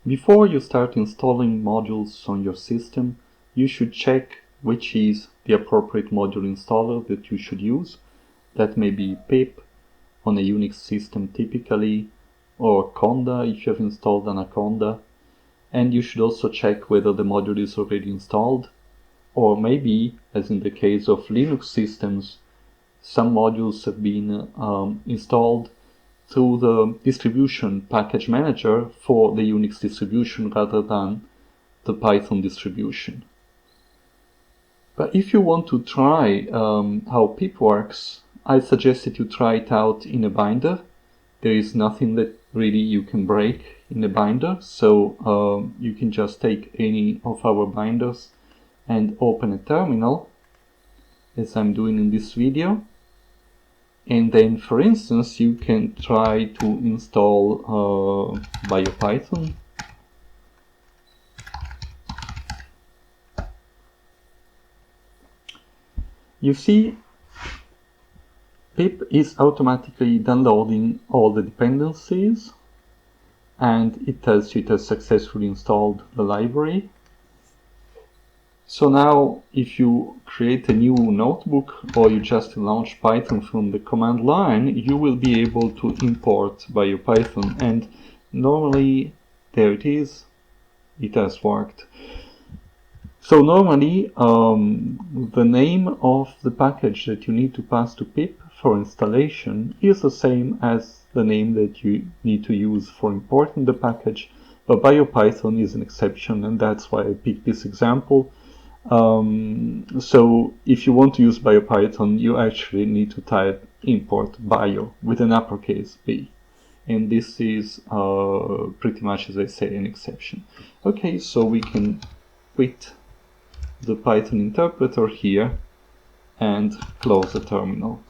Before you start installing modules on your system, you should check which is the appropriate module installer that you should use. That may be pip on a Unix system typically, or Conda if you have installed Anaconda. And you should also check whether the module is already installed, or maybe, as in the case of Linux systems, some modules have been installed through the distribution package manager for the Unix distribution rather than the Python distribution. But if you want to try how pip works, I suggest that you try it out in a binder. There is nothing that really you can break in a binder, so you can just take any of our binders and open a terminal, as I'm doing in this video. And then, for instance, you can try to install BioPython. You see, pip is automatically downloading all the dependencies, and it tells you it has successfully installed the library. So now, if you create a new notebook or you just launch Python from the command line, you will be able to import BioPython, and normally, there it is, it has worked. So normally, the name of the package that you need to pass to pip for installation is the same as the name that you need to use for importing the package, but BioPython is an exception, and that's why I picked this example. So if you want to use BioPython, you actually need to type import bio with an uppercase B. And this is pretty much, as I say, an exception. Okay, so we can quit the Python interpreter here and close the terminal.